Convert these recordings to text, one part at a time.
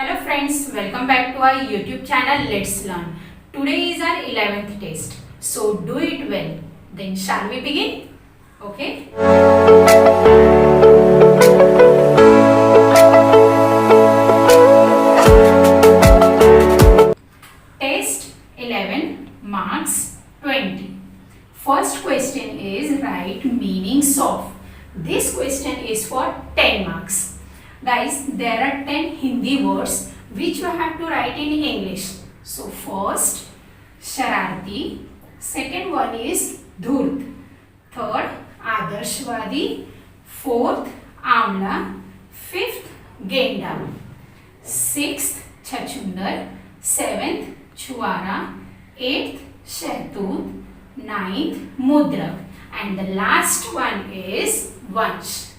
Hello friends, welcome back to our YouTube channel Let's Learn. Today is our 11th test. So do it well. Then shall we begin? Okay. Test 11 marks 20. First question is write meanings of. This question is for 10 marks. Guys, there are 10 Hindi words which you have to write in English. So first, Shararti. Second one is Dhurt. Third, Adarshwadi. Fourth, Amla. Fifth, Genda. Sixth, Chachundar. Seventh, Chuara. Eighth, Shahtut. Ninth, Mudrak. And the last one is Vansh.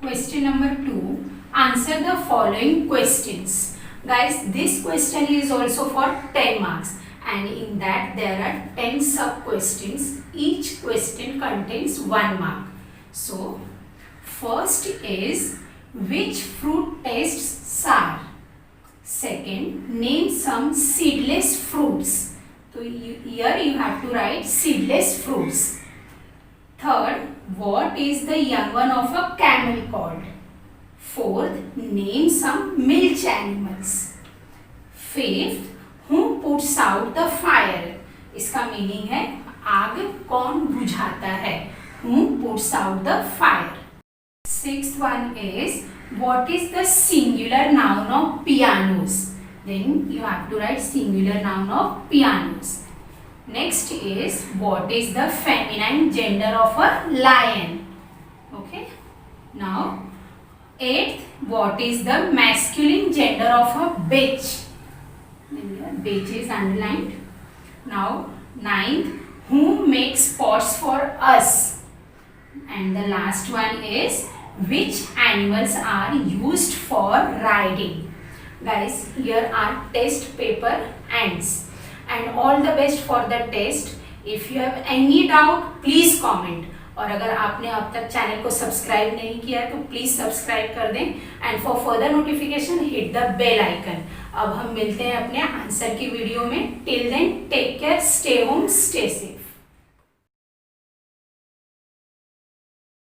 Question number 2. Answer the following questions. Guys, this question is also for 10 marks and in that there are 10 sub questions. Each question contains 1 mark. So, first is which fruit tastes sour? Second, name some seedless fruits. So, here you have to write seedless fruits. Third, what is the young one of a camel called? Fourth, name some milch animals. Fifth, who puts out the fire? इसका meaning है आग कौन बुझाता है? Who puts out the fire? Sixth one is what is the singular noun of pianos? Then you have to write singular noun of pianos. Next is what is the feminine gender of a lion? Okay. Now, eighth, what is the masculine gender of a bitch? Bitch is underlined. Now, ninth, who makes pots for us? And the last one is which animals are used for riding? Guys, here are test paper ends. And all the best for the test. If you have any doubt, please comment. और अगर आपने अब तक channel को subscribe नहीं किया तो please subscribe कर दें and for further notification hit the bell icon. अब हम मिलते हैं अपने आंसर की वीडियो में. Till then take care, stay home, stay safe.